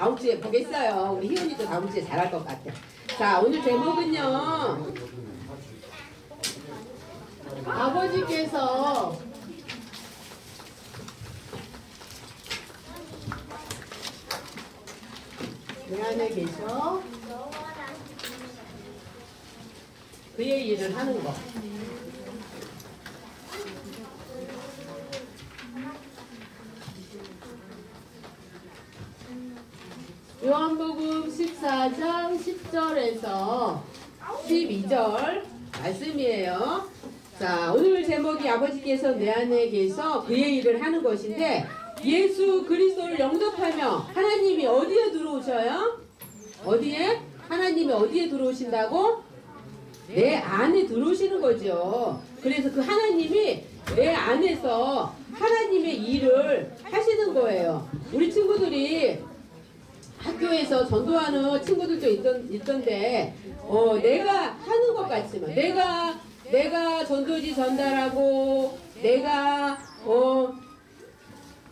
다음 주에 보겠어요. 우리 희원이도 다음 주에 잘할 것 같아. 자, 오늘 제목은요. 아버지께서 내 안에 계셔 그의 일을 하는 거. 요한복음 14장 10절에서 12절 말씀이에요. 자, 오늘 제목이 아버지께서 내 안에 계셔 그의 일을 하는 것인데, 예수 그리스도를 영접하며 하나님이 어디에 들어오셔요? 어디에? 하나님이 어디에 들어오신다고? 내 안에 들어오시는 거죠. 그래서 그 하나님이 내 안에서 하나님의 일을 하시는 거예요. 우리 친구들이 학교에서 전도하는 친구들도 있던데, 내가 하는 것 같지만, 내가 전도지 전달하고, 내가,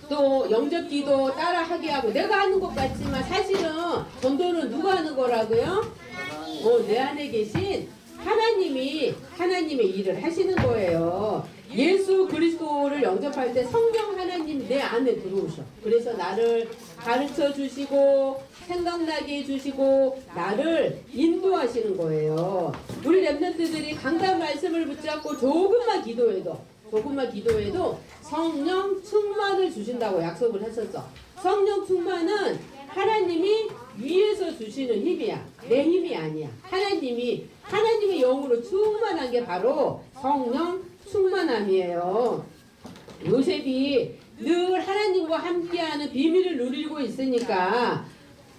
또 영접기도 따라하게 하고, 내가 하는 것 같지만, 사실은 전도는 누가 하는 거라고요? 내 안에 계신 하나님이 하나님의 일을 하시는 거예요. 예수 그리스도를 영접할 때 성령 하나님 내 안에 들어오셔. 그래서 나를 가르쳐 주시고 생각나게 해주시고 나를 인도하시는 거예요. 우리 랩런트들이 강단 말씀을 붙잡고 조금만 기도해도 성령 충만을 주신다고 약속을 했었어. 성령 충만은 하나님이 위에서 주시는 힘이야. 내 힘이 아니야. 하나님의 영으로 충만한 게 바로 성령 충만함이에요. 요셉이 늘 하나님과 함께하는 비밀을 누리고 있으니까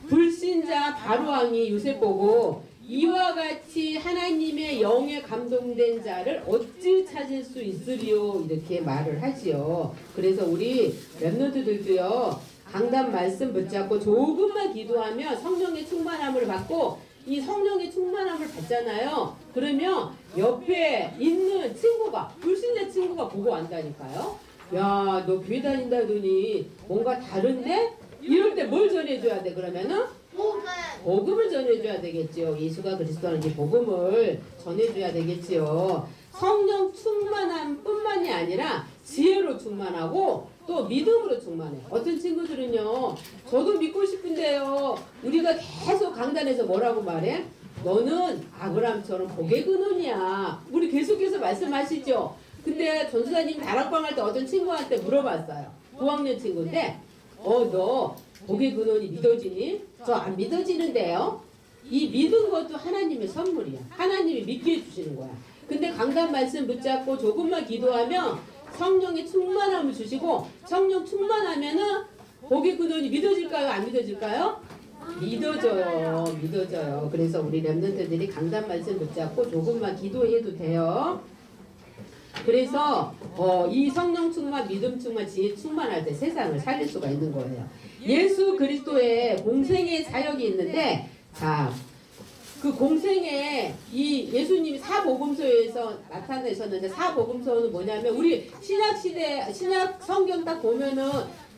불신자 바로왕이 요셉 보고 이와 같이 하나님의 영에 감동된 자를 어찌 찾을 수 있으리요, 이렇게 말을 하지요. 그래서 우리 랩런트들도요, 강단 말씀 붙잡고 조금만 기도하면 성령의 충만함을 받고, 이 성령의 충만함을 받잖아요. 그러면 옆에 있는 친구가, 불신자 친구가 보고 안다니까요. 야, 너 교회 다닌다더니 뭔가 다른데? 이럴 때 뭘 전해줘야 돼, 그러면은? 복음을 전해줘야 되겠지요. 예수가 그리스도라는 이 복음을 전해줘야 되겠지요. 성령 충만함 뿐만이 아니라 지혜로 충만하고 또 믿음으로 충만해. 어떤 친구들은요, 저도 믿고 싶은데요, 우리가 계속 강단에서 뭐라고 말해? 너는 아브라함처럼 복의 근원이야. 우리 계속해서 말씀하시죠. 근데 전수사님 다락방 할 때 어떤 친구한테 물어봤어요. 9학년 친구인데, 너 복의 근원이 믿어지니? 저 안 믿어지는데요? 이 믿은 것도 하나님의 선물이야. 하나님이 믿게 해주시는 거야. 근데 강단 말씀 붙잡고 조금만 기도하면 성령의 충만함을 주시고, 성령 충만하면은 복의 근원이 믿어질까요? 안 믿어질까요? 믿어져요. 그래서 우리 랩런트들이 강단 말씀 붙잡고 조금만 기도해도 돼요. 그래서 이 성령 충만, 믿음 충만, 지혜 충만할 때 세상을 살릴 수가 있는 거예요. 예수 그리스도의 공생의 사역이 있는데, 자, 그 공생에 이 예수님이 사복음서에서 나타내셨는데, 사복음서는 뭐냐면 우리 신약시대 신약 성경 딱 보면은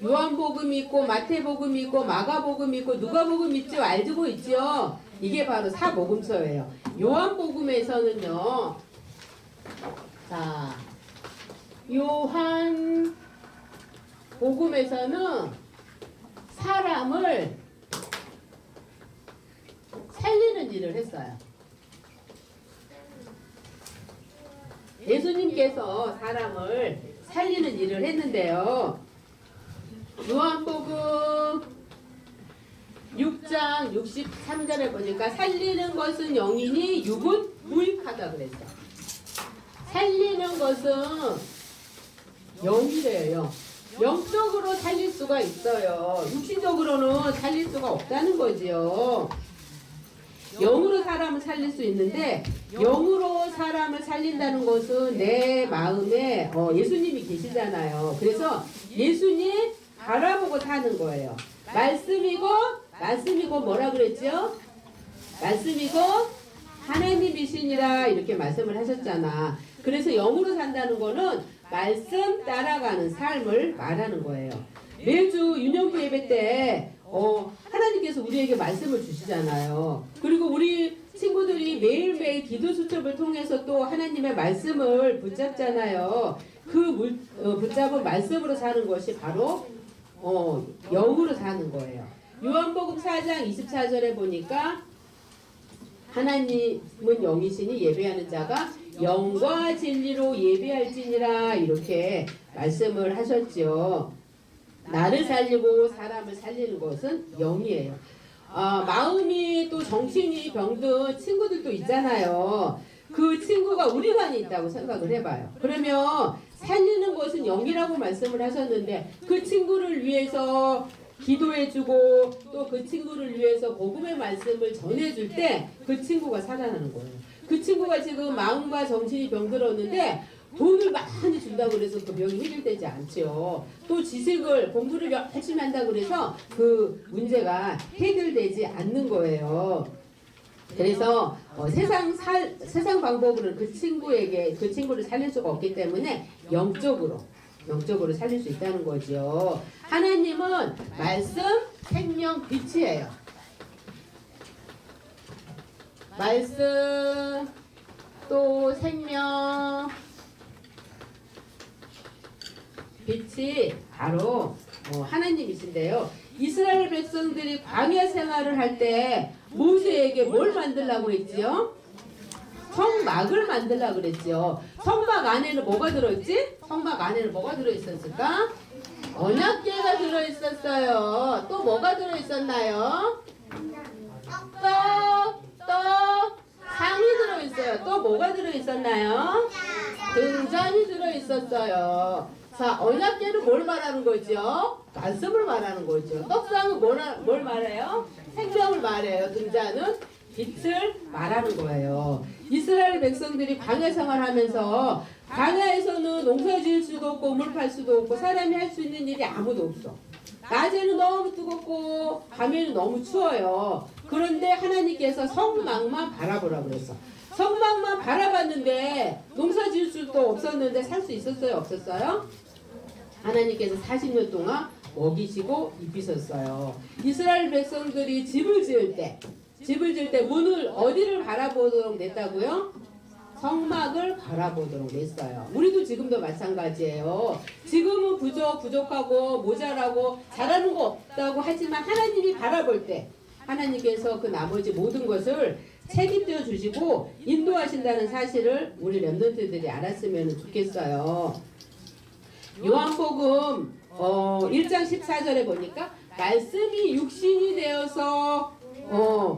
요한복음이 있고 마태복음이 있고 마가복음이 있고 누가복음 있죠? 알고 있죠? 이게 바로 사복음서예요. 요한복음에서는요, 자, 요한 복음에서는 사람을 살리는 일을 했어요. 예수님께서 사람을 살리는 일을 했는데요. 요한복음 6장 63절에 보니까 살리는 것은 영이니 육은 무익하다 그랬어. 살리는 것은 영이래요. 영적으로 살릴 수가 있어요. 육신적으로는 살릴 수가 없다는 거지요. 영으로 사람을 살릴 수 있는데, 영으로 사람을 살린다는 것은 내 마음에 예수님이 계시잖아요. 그래서 예수님 바라보고 사는 거예요. 말씀이고 뭐라 그랬죠? 말씀이고 하나님이시니라, 이렇게 말씀을 하셨잖아. 그래서 영으로 산다는 거는 말씀 따라가는 삶을 말하는 거예요. 매주 유년부 예배 때 하나님께서 하나님께서 우리에게 말씀을 주시잖아요. 그리고 우리 친구들이 매일매일 기도 수첩을 통해서 또 하나님의 말씀을 붙잡잖아요. 그 붙잡은 말씀으로 사는 것이 바로 영으로 사는 거예요. 요한복음 4장 24절에 보니까 하나님은 영이시니 예배하는 자가 영과 진리로 예배할지니라 이렇게 말씀을 하셨죠. 나를 살리고 사람을 살리는 것은 영이에요. 마음이 또 정신이 병든 친구들도 있잖아요. 그 친구가 우리 반에 있다고 생각을 해봐요. 그러면 살리는 것은 영이라고 말씀을 하셨는데 그 친구를 위해서 기도해주고 또 그 친구를 위해서 복음의 말씀을 전해줄 때 그 친구가 살아나는 거예요. 그 친구가 지금 마음과 정신이 병들었는데 돈을 많이 준다고 그래서 그 병이 해결되지 않죠. 또 지식을 공부를 열심히 한다고 그래서 그 문제가 해결되지 않는 거예요. 그래서 세상 방법으로는 그 친구를 살릴 수가 없기 때문에 영적으로 살릴 수 있다는 거죠. 하나님은 말씀, 생명, 빛이에요. 말씀, 또 생명, 빛이 바로 하나님이신데요. 이스라엘 백성들이 광야 생활을 할 때 모세에게 뭘 만들라고 했지요? 성막을 만들라고 그랬죠. 성막 안에는 뭐가 들어있지? 성막 안에는 뭐가 들어있었을까? 언약궤가 들어있었어요. 또 뭐가 들어있었나요? 상이 들어있어요. 또 뭐가 들어있었나요? 등잔이 들어있었어요. 자, 언약궤는 뭘 말하는 거죠? 말씀을 말하는 거죠. 떡상은 뭘 말해요? 생명을 말해요. 등잔은 빛을 말하는 거예요. 이스라엘 백성들이 광야 생활하면서 광야에서는 농사 지을 수도 없고 물 팔 수도 없고 사람이 할 수 있는 일이 아무도 없어. 낮에는 너무 뜨겁고 밤에는 너무 추워요. 그런데 하나님께서 성막만 바라보라고 그랬어. 성막만 바라봤는데 농사 지을 수도 없었는데 살 수 있었어요? 없었어요? 하나님께서 40년 동안 먹이시고 입히셨어요. 이스라엘 백성들이 집을 지을 때 문을 어디를 바라보도록 냈다고요? 성막을 바라보도록 냈어요. 우리도 지금도 마찬가지예요. 지금은 부족하고 모자라고 잘하는 거 없다고 하지만 하나님이 바라볼 때 하나님께서 그 나머지 모든 것을 책임져 주시고 인도하신다는 사실을 우리 렘넌트들이 알았으면 좋겠어요. 요한복음 1장 14절에 보니까 말씀이 육신이 되어서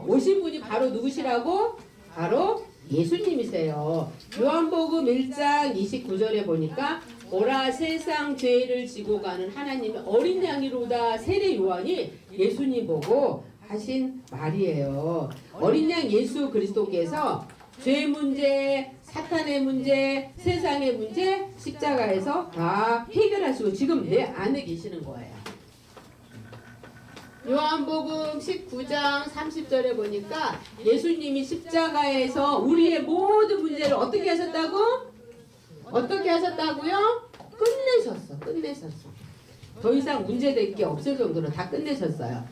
오신 분이 바로 누구시라고? 바로 예수님이세요. 요한복음 1장 29절에 보니까 오라 세상 죄를 지고 가는 하나님의 어린 양이로다. 세례 요한이 예수님 보고 하신 말이에요. 어린 양 예수 그리스도께서 죄 문제, 사탄의 문제, 세상의 문제 십자가에서 다 해결하시고 지금 내 안에 계시는 거예요. 요한복음 19장 30절에 보니까 예수님이 십자가에서 우리의 모든 문제를 어떻게 하셨다고? 어떻게 하셨다고요? 끝내셨어. 더 이상 문제될 게 없을 정도로 다 끝내셨어요.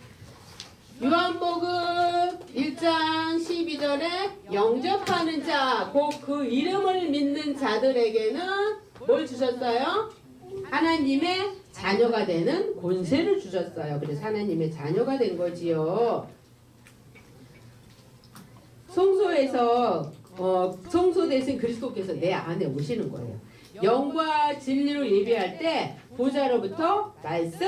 요한복음 1장 12절에 영접하는 자, 곧 그 이름을 믿는 자들에게는 뭘 주셨어요? 하나님의 자녀가 되는 권세를 주셨어요. 그래서 하나님의 자녀가 된 거지요. 성소에서 성소 대신 그리스도께서 내 안에 오시는 거예요. 영과 진리로 예배할 때 보좌로부터 말씀,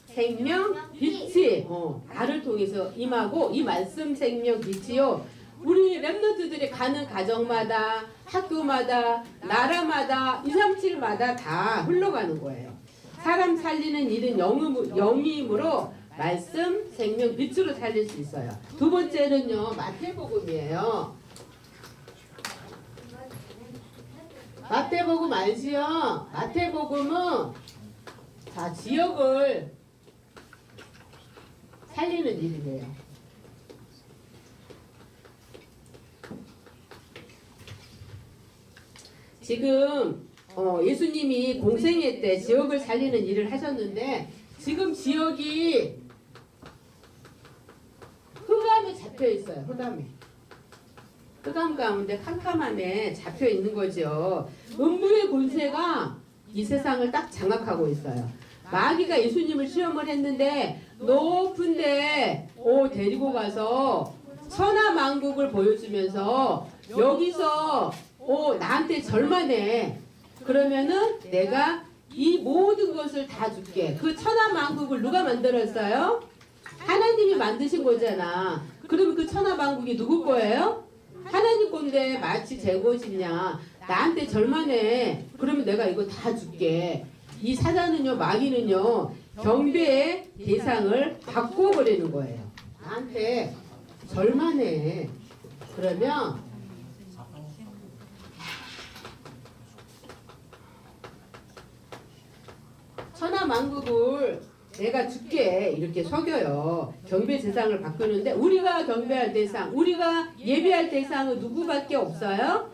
생명, 빛이 나를 통해서 임하고 이 말씀, 생명, 빛이요. 우리 렘넌트들이 가는 가정마다 학교마다 나라마다 237마다 다 흘러가는 거예요. 사람 살리는 일은 영이므로 말씀, 생명, 빛으로 살릴 수 있어요. 두 번째는요. 마태복음이에요. 마태복음 알지요? 마태복음은 자 지역을 살리는 일이래요. 지금 예수님이 공생애 때 지역을 살리는 일을 하셨는데 지금 지역이 잡혀 있어요. 흑암에. 흑암 가운데 캄캄함에 잡혀 있는 거죠. 음부의 권세가 이 세상을 딱 장악하고 있어요. 마귀가 예수님을 시험을 했는데 높은데 데리고 가서 천하만국을 보여주면서 여기서 나한테 절만해. 그러면은 내가 이 모든 것을 다 줄게. 그 천하만국을 누가 만들었어요? 하나님이 만드신 거잖아. 그러면 그 천하만국이 누구 거예요? 하나님 건데 마치 제 것이냐. 나한테 절만해. 그러면 내가 이거 다 줄게. 이 사단은요, 마귀는요, 경배의 대상을 바꿔버리는 거예요. 나한테 절만해. 그러면 천하만국을 내가 줄게 이렇게 속여요. 경배 대상을 바꾸는데 우리가 경배할 대상, 우리가 예배할 대상은 누구밖에 없어요?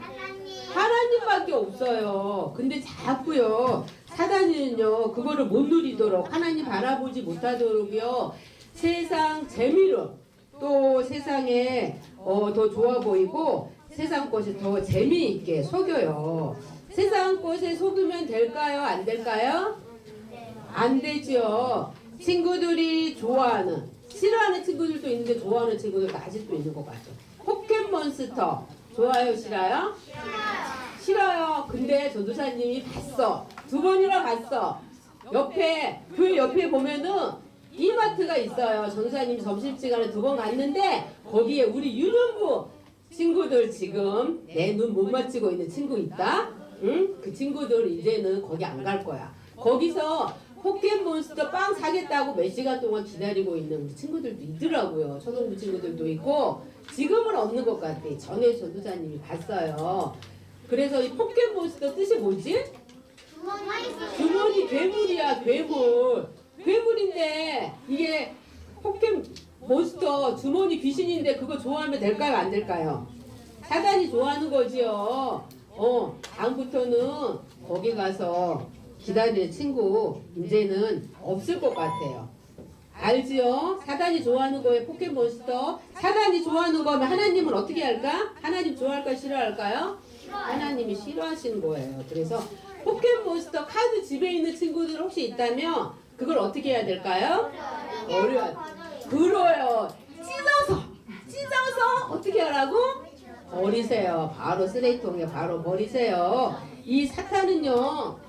하나님밖에 없어요. 근데 자꾸요 사단은요 그거를 못 누리도록 하나님 바라보지 못하도록요 세상 재미로 또 세상에 더 좋아 보이고 세상 것이 더 재미있게 속여요. 세상 것에 속으면 될까요? 안 될까요? 안 되죠. 친구들이 좋아하는, 싫어하는 친구들도 있는데 좋아하는 친구들도 아직도 있는 것 같죠. 포켓몬스터 좋아요, 싫어요? 싫어요. 근데 전도사님이 봤어. 2번이나 봤어. 옆에 교회 옆에 보면은 이마트가 있어요. 전도사님이 점심시간에 2번 갔는데 거기에 우리 유년부 친구들 지금 내 눈 못 맞추고 있는 친구 있다? 응? 그 친구들 이제는 거기 안 갈 거야. 거기서 포켓몬스터 빵 사겠다고 몇 시간 동안 기다리고 있는 친구들도 있더라고요. 초등부 친구들도 있고 지금은 없는 것 같아. 전에 전도사님이 봤어요. 그래서 이 포켓몬스터 뜻이 뭐지? 주머니 괴물이야. 괴물. 괴물인데 이게 포켓몬스터 주머니 귀신인데 그거 좋아하면 될까요? 안 될까요? 사단이 좋아하는 거지요. 다음부터는 거기 가서 기다리는 친구 이제는 없을 것 같아요. 알지요? 사단이 좋아하는 거에 포켓몬스터. 사단이 좋아하는 거면 하나님은 어떻게 할까? 하나님 좋아할까 싫어할까요? 하나님이 싫어하시는 거예요. 그래서 포켓몬스터 카드 집에 있는 친구들 혹시 있다면 그걸 어떻게 해야 될까요? 그래요. 찢어서 어떻게 하라고? 버리세요. 바로 쓰레기통에 바로 버리세요. 이 사탄은요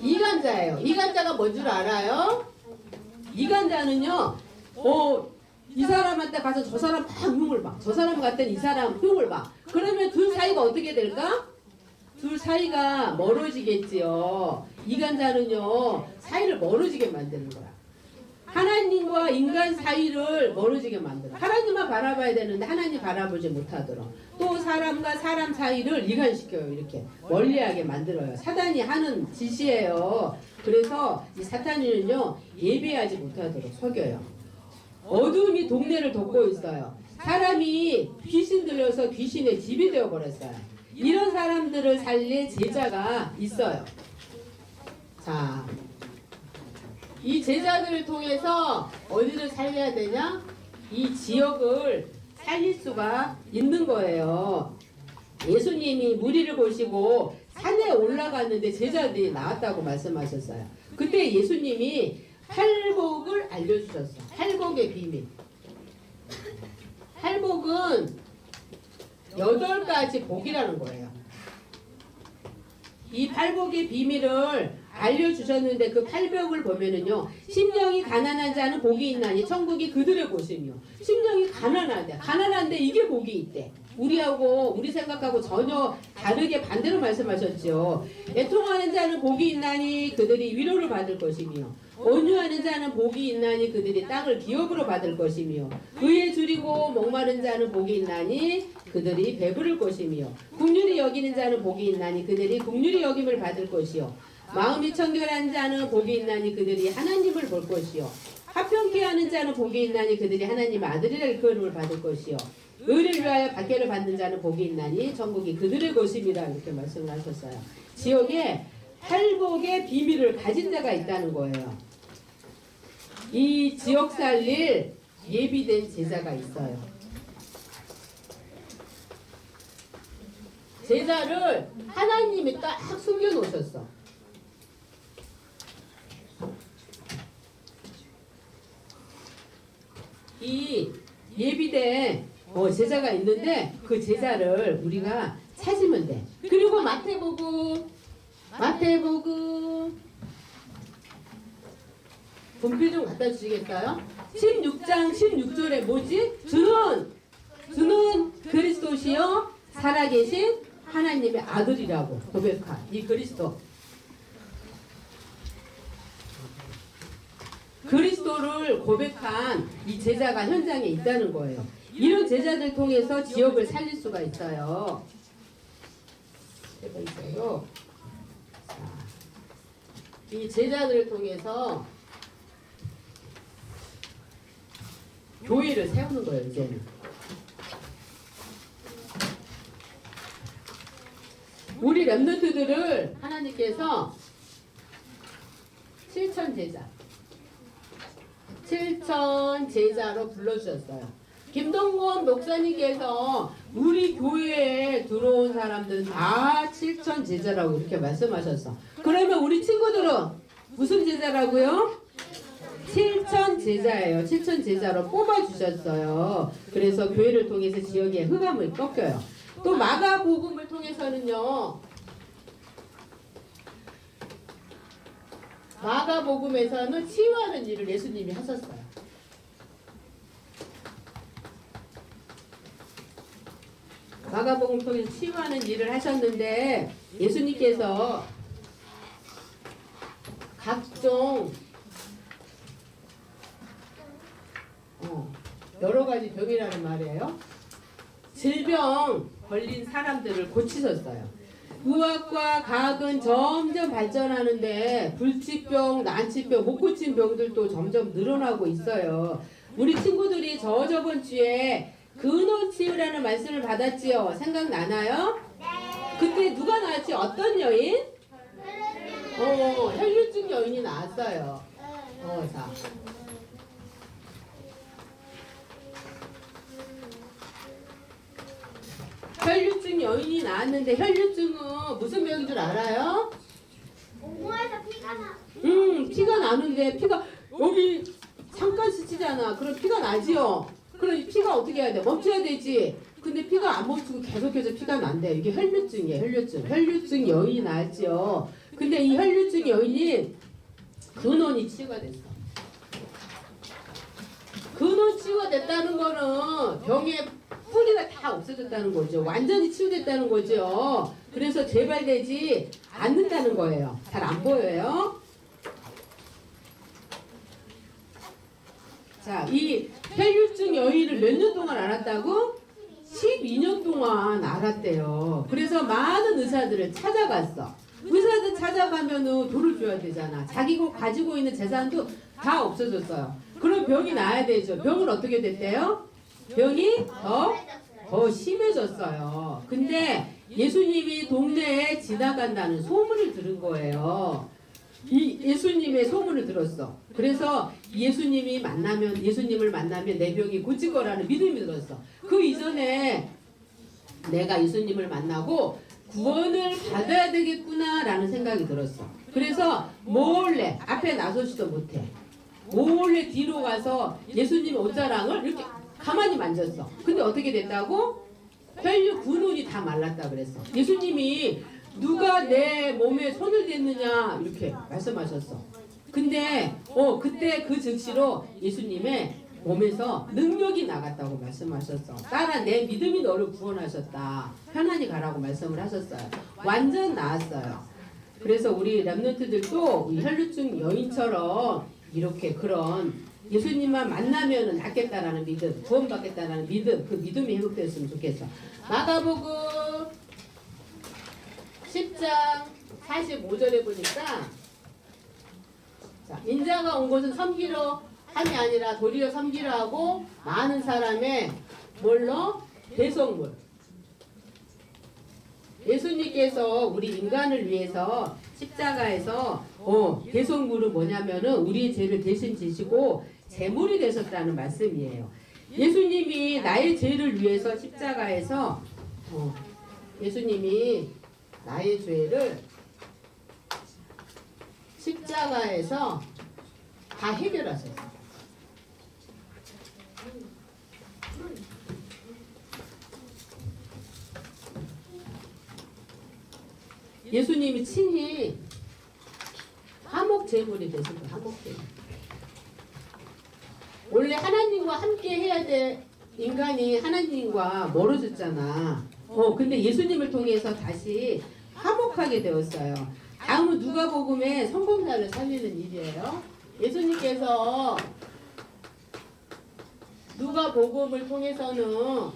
이간자예요. 이간자가 뭔 줄 알아요? 이간자는요 이 사람한테 가서 저 사람 막 흉을 봐. 저 사람 같은 이 사람 흉을 봐. 그러면 둘 사이가 어떻게 될까? 둘 사이가 멀어지겠지요. 이간자는요 사이를 멀어지게 만드는 거야. 하나님과 인간 사이를 멀어지게 만들어. 하나님만 바라봐야 되는데 하나님 바라보지 못하도록. 또 사람과 사람 사이를 이간시켜요. 이렇게 멀리하게 만들어요. 사단이 하는 짓이에요. 그래서 이 사탄이는요 예배하지 못하도록 속여요. 어둠이 동네를 덮고 있어요. 사람이 귀신 들려서 귀신의 집이 되어버렸어요. 이런 사람들을 살릴 제자가 있어요. 자, 이 제자들을 통해서 어디를 살려야 되냐? 이 지역을 살릴 수가 있는 거예요. 예수님이 무리를 보시고 산에 올라갔는데 제자들이 나왔다고 말씀하셨어요. 그때 예수님이 팔복을 알려주셨어요. 팔복의 비밀. 팔복은 8가지 복이라는 거예요. 이 팔복의 비밀을 알려주셨는데 그 팔복을 보면은요 심령이 가난한 자는 복이 있나니 천국이 그들의 곳이며 심령이 가난한데 이게 복이 있대. 우리 생각하고 전혀 다르게 반대로 말씀하셨죠. 애통하는 자는 복이 있나니 그들이 위로를 받을 것이며 온유하는 자는 복이 있나니 그들이 땅을 기업으로 받을 것이며 의에 줄이고 목마른 자는 복이 있나니 그들이 배부를 것이며 긍휼히 여기는 자는 복이 있나니 그들이 긍휼히 여김을 받을 것이요 마음이 청결한 자는 복이 있나니 그들이 하나님을 볼 것이요 화평케 하는 자는 복이 있나니 그들이 하나님의 아들이라 일컬음을 받을 것이요 의를 위하여 박해를 받는 자는 복이 있나니 천국이 그들의 것입니다. 이렇게 말씀을 하셨어요. 지역에 팔복의 비밀을 가진 자가 있다는 거예요. 이 지역 살릴 예비된 제자가 있어요. 제자를 하나님이 딱 숨겨놓으셨어. 이 예비된 제자가 있는데 그 제자를 우리가 찾으면 돼. 그리고 마태복음 분필 좀 갖다 주시겠어요? 16장 16절에 뭐지? 주는 그리스도시요 살아계신 하나님의 아들이라고 고백한 이 그리스도. 그리스도를 고백한 이 제자가 현장에 있다는 거예요. 이런 제자들 통해서 지역을 살릴 수가 있어요. 이 제자들을 통해서 교회를 세우는 거예요. 이제는 우리 렘넌트들을 하나님께서 7천 제자로 불러주셨어요. 김동건 목사님께서 우리 교회에 들어온 사람들은 다 7천 제자라고 이렇게 말씀하셨어. 그러면 우리 친구들은 무슨 제자라고요? 7천 제자예요. 7천 제자로 뽑아주셨어요. 그래서 교회를 통해서 지역의 흑암을 꺾여요. 또 마가복음을 통해서는요. 마가복음에서는 치유하는 일을 예수님이 하셨어요. 마가복음 통해서 치유하는 일을 하셨는데 예수님께서 각종 여러 가지 병이라는 말이에요. 질병 걸린 사람들을 고치셨어요. 의학과 과학은 점점 발전하는데 불치병, 난치병, 못 고친 병들도 점점 늘어나고 있어요. 우리 친구들이 저번 주에 근원치유라는 말씀을 받았지요. 생각나나요? 네. 그때 누가 나왔지? 어떤 여인? 혈류증 여인이 나왔어요. 자. 혈류증 여인이 나왔는데 혈류증은 무슨 병인 줄 알아요? 몸에서 피가 나. 피가 나는데 피가 여기 잠깐 스치잖아. 그럼 피가 나지요. 그럼 피가 어떻게 해야 돼? 멈춰야 되지. 근데 피가 안 멈추고 계속해서 피가 난대. 이게 혈류증이에요. 혈류증 여인이 나왔지요. 근데 이 혈류증 여인이 근원이 치유가 됐어. 근원 치유가 됐다는 거는 병의 뿌리가 다 없어졌다는 거죠. 완전히 치유됐다는 거죠. 그래서 재발되지 않는다는 거예요. 잘 안 보여요? 자, 이 혈류증 여인을 몇 년 동안 알았다고? 12년 동안 알았대요. 그래서 많은 의사들을 찾아갔어. 의사들 찾아가면은 돈을 줘야 되잖아. 자기가 가지고 있는 재산도 다 없어졌어요. 그럼 병이 나야 되죠. 병은 어떻게 됐대요? 병이 더 심해졌어요. 근데 예수님이 동네에 지나간다는 소문을 들은 거예요. 이 예수님의 소문을 들었어. 그래서 예수님을 만나면 내 병이 고칠 거라는 믿음이 들었어. 그 이전에 내가 예수님을 만나고 구원을 받아야 되겠구나라는 생각이 들었어. 그래서 몰래 앞에 나서지도 못해. 몰래 뒤로 가서 예수님 옷자랑을 이렇게 가만히 만졌어. 근데 어떻게 됐다고? 혈류 근원이 다 말랐다 그랬어. 예수님이 누가 내 몸에 손을 댔느냐 이렇게 말씀하셨어. 근데 그때 그 즉시로 예수님의 몸에서 능력이 나갔다고 말씀하셨어. 따라 내 믿음이 너를 구원하셨다. 편안히 가라고 말씀을 하셨어요. 완전 나았어요. 그래서 우리 렘넌트들도 이 혈류증 여인처럼 이렇게 그런 예수님만 만나면 낫겠다라는 믿음, 구원받겠다라는 믿음, 그 믿음이 회복됐으면 좋겠어. 마가복음 10장 45절에 보니까 자, 인자가 온 것은 섬기러 함이 아니라 도리어 섬기려 하고 많은 사람의 뭘로? 배송물. 예수님께서 우리 인간을 위해서 십자가에서 대속물은 뭐냐면은 우리의 죄를 대신 지시고 제물이 되셨다는 말씀이에요. 예수님이 나의 죄를 위해서 십자가에서 예수님이 나의 죄를 십자가에서 다 해결하셨어요. 예수님이 친히 화목 제물이 되신 거예요. 화목 제물. 원래 하나님과 함께 해야 돼. 인간이 하나님과 멀어졌잖아. 근데 예수님을 통해서 다시 화목하게 되었어요. 다음은 누가복음에 성공자를 살리는 일이에요. 예수님께서 누가복음을 통해서는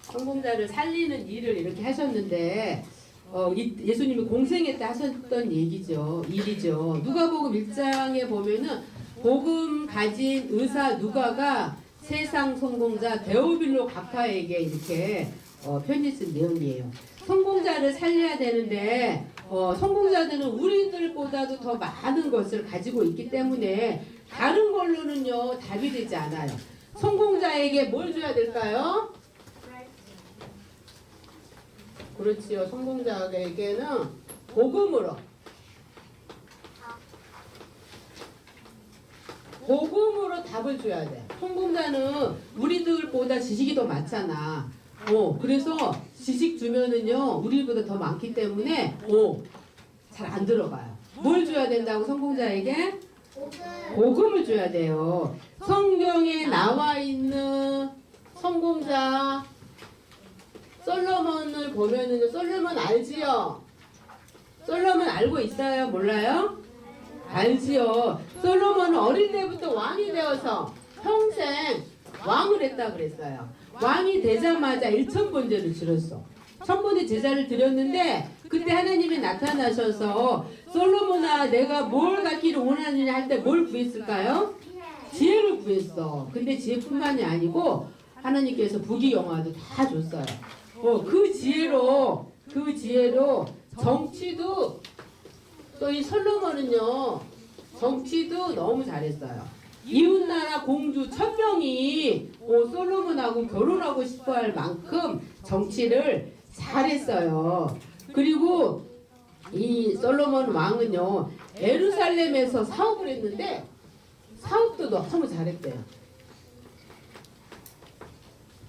성공자를 살리는 일을 이렇게 하셨는데 예수님이 공생애 때 하셨던 일이죠. 누가복음 1장에 보면은 복음 가진 의사 누가가 세상 성공자 데오빌로 가파에게 이렇게 편지 쓴 내용이에요. 성공자를 살려야 되는데 성공자들은 우리들보다도 더 많은 것을 가지고 있기 때문에 다른 걸로는요 답이 되지 않아요. 성공자에게 뭘 줘야 될까요? 그렇지요. 성공자에게는 복음으로 답을 줘야 돼. 성공자는 우리들보다 지식이 더 많잖아. 그래서 지식 주면은요 우리보다 더 많기 때문에 잘 안 들어가요. 뭘 줘야 된다고 성공자에게? 복음을 줘야 돼요. 성경에 나와 있는 성공자 솔로몬을 보면은요, 솔로몬 알지요? 솔로몬 알고 있어요? 몰라요? 알지요. 솔로몬은 어릴 때부터 왕이 되어서 평생 왕을 했다 그랬어요. 왕이 되자마자 1,000번제를 지렀어. 1,000번의 제사를 드렸는데 그때 하나님이 나타나셔서 솔로몬아 내가 뭘 갖기를 원하느냐 할 때 뭘 구했을까요? 지혜를 구했어. 근데 지혜뿐만이 아니고 하나님께서 부귀영화도 다 줬어요. 그 지혜로 정치도 또 이 솔로몬은요 정치도 너무 잘했어요. 이웃나라 공주 1,000명이 솔로몬하고 결혼하고 싶어할 만큼 정치를 잘했어요. 그리고 이 솔로몬 왕은요 예루살렘에서 사업을 했는데 사업도 너무 잘했대요.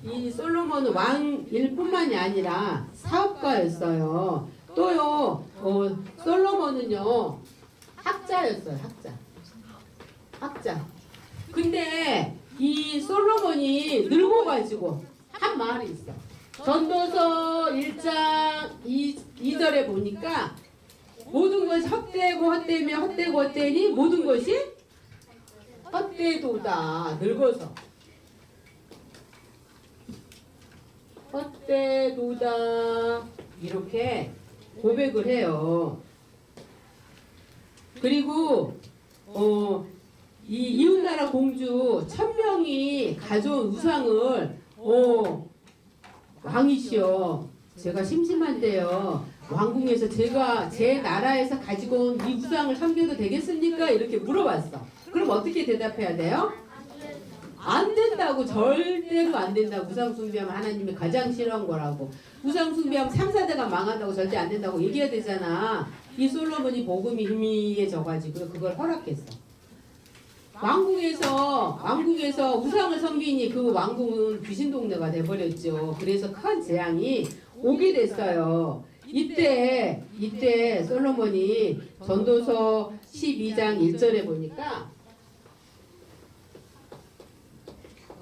이 솔로몬은 왕일 뿐만이 아니라 사업가였어요. 또요 솔로몬은요 학자였어요. 학자. 근데 이 솔로몬이 늙어가지고 한 말이 있어. 전도서 1장 2절에 보니까 모든 것이 헛되니 모든 것이 헛되도다. 늙어서 헛되도다 이렇게 고백을 해요. 그리고 이 이웃나라 공주 1,000명이 가져온 우상을 왕이시여 제가 심심한데요 왕궁에서 제가 제 나라에서 가지고 온 이 우상을 섬겨도 되겠습니까? 이렇게 물어봤어. 그럼 어떻게 대답해야 돼요? 안 된다고. 절대로 안 된다고. 우상 숭배하면 하나님이 가장 싫어한 거라고. 우상 숭배하면 3, 4대가 망한다고 절대 안 된다고 얘기해야 되잖아. 이 솔로몬이 복음이 희미해져가지고 그걸 허락했어. 왕궁에서 우상을 섬기니 그 왕궁은 귀신 동네가 돼버렸죠. 그래서 큰 재앙이 오게 됐어요. 이때 솔로몬이 전도서 12장 1절에 보니까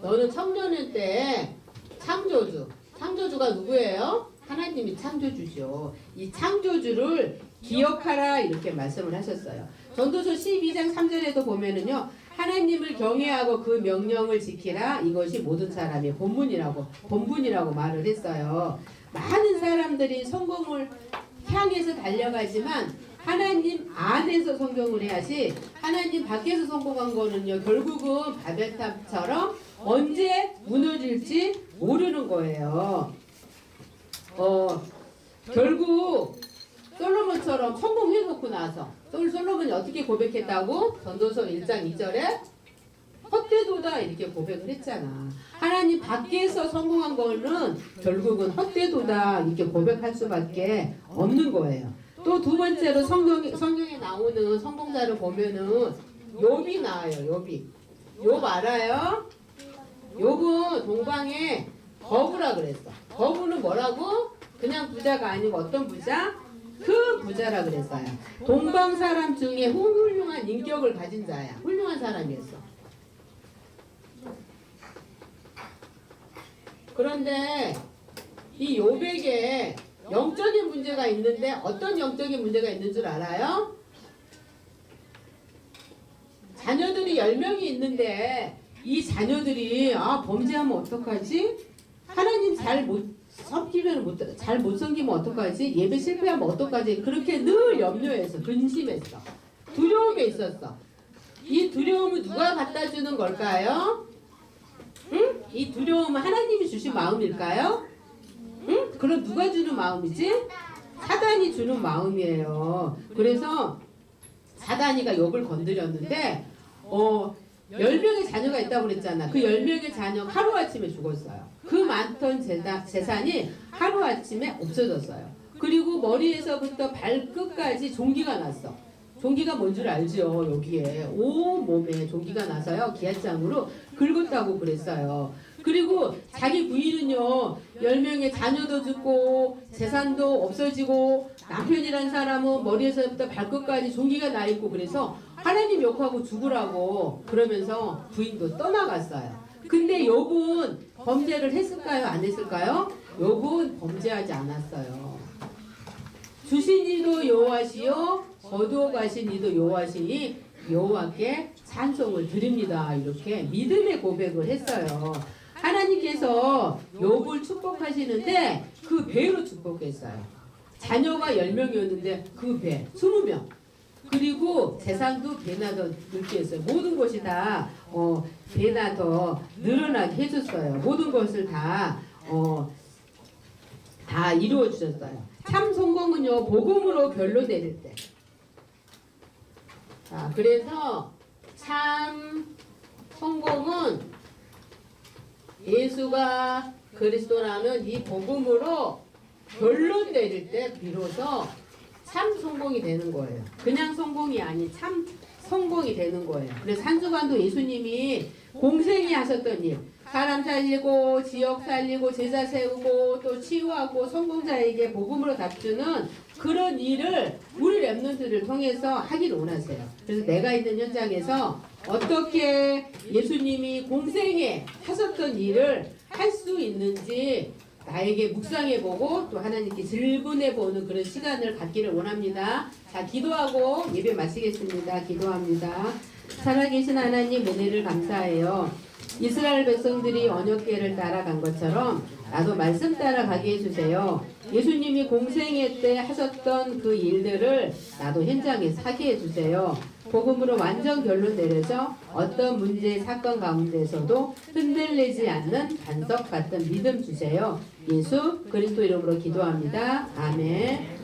너는 청년일 때 창조주가 누구예요? 하나님이 창조주죠. 이 창조주를 기억하라 이렇게 말씀을 하셨어요. 전도서 12장 3절에도 보면은요. 하나님을 경외하고 그 명령을 지키라. 이것이 모든 사람의 본분이라고 말을 했어요. 많은 사람들이 성공을 향해서 달려가지만 하나님 안에서 성공을 해야지 하나님 밖에서 성공한 거는요 결국은 바벨탑처럼 언제 무너질지 모르는 거예요. 결국 솔로몬처럼 성공해놓고 나서 솔로몬이 어떻게 고백했다고? 전도서 1장 2절에 헛되도다 이렇게 고백을 했잖아. 하나님 밖에서 성공한 거는 결국은 헛되도다 이렇게 고백할 수밖에 없는 거예요. 또 두 번째로 성경에 나오는 성공자를 보면은 욥이 나와요. 욥 알아요? 욥은 동방에 거부라 그랬어. 거부는 뭐라고? 그냥 부자가 아니고 어떤 부자? 그 부자라 그랬어요. 동방 사람 중에 훌륭한 인격을 가진 자야. 훌륭한 사람이었어. 그런데 이 욥에게 영적인 문제가 있는데 어떤 영적인 문제가 있는 줄 알아요? 자녀들이 10명이 있는데 이 자녀들이 범죄하면 어떡하지? 하나님 잘 못 섬기면 어떡하지? 예배 실패하면 어떡하지? 그렇게 늘 염려했어. 근심했어. 두려움에 있었어. 이 두려움을 누가 갖다 주는 걸까요? 응? 이 두려움은 하나님이 주신 마음일까요? 응? 그럼 누가 주는 마음이지? 사단이 주는 마음이에요. 그래서 사단이가 욥을 건드렸는데 10명의 자녀가 있다고 그랬잖아. 그 10명의 자녀가 하루아침에 죽었어요. 그 많던 재산이 하루아침에 없어졌어요. 그리고 머리에서부터 발끝까지 종기가 났어. 종기가 뭔 줄 알죠? 여기에 온 몸에 종기가 나서요. 기아장으로 긁었다고 그랬어요. 그리고 자기 부인은요 10명의 자녀도 죽고 재산도 없어지고 남편이란 사람은 머리에서부터 발끝까지 종기가 나 있고 그래서 하나님 욕하고 죽으라고 그러면서 부인도 떠나갔어요. 근데 욥은 범죄를 했을까요? 안 했을까요? 욥은 범죄하지 않았어요. 주신 이도 여호와시요 거두어가신 이도 여호와시니 여호와께 찬송을 드립니다. 이렇게 믿음의 고백을 했어요. 하나님께서 욥을 축복하시는데 그 배로 축복했어요. 자녀가 10명이었는데 그 배 20명. 그리고 재산도 배나 더 늘게 했어요. 모든 것이 다 배나 더 늘어나게 해줬어요. 모든 것을 다 이루어 주셨어요. 참 성공은요 복음으로 결론 내릴 때. 자, 그래서 참 성공은 예수가 그리스도라는 이 복음으로 결론 내릴 때 비로소 참 성공이 되는 거예요. 그냥 성공이 아닌 참 성공이 되는 거예요. 그래서 한 주간도 예수님이 공생이 하셨던 일, 사람 살리고 지역 살리고 제자 세우고 또 치유하고 성공자에게 복음으로 답주는 그런 일을 우리 랩런트를 통해서 하기를 원하세요. 그래서 내가 있는 현장에서 어떻게 예수님이 공생에 하셨던 일을 할 수 있는지 나에게 묵상해보고 또 하나님께 질문해보는 그런 시간을 갖기를 원합니다. 자, 기도하고 예배 마치겠습니다. 기도합니다. 살아계신 하나님 은혜를 감사해요. 이스라엘 백성들이 언약궤를 따라간 것처럼 나도 말씀 따라가게 해주세요. 예수님이 공생애 때 하셨던 그 일들을 나도 현장에서 하게 해주세요. 복음으로 완전 결론 내려서 어떤 문제 사건 가운데서도 흔들리지 않는 반석 같은 믿음 주세요. 예수 그리스도 이름으로 기도합니다. 아멘.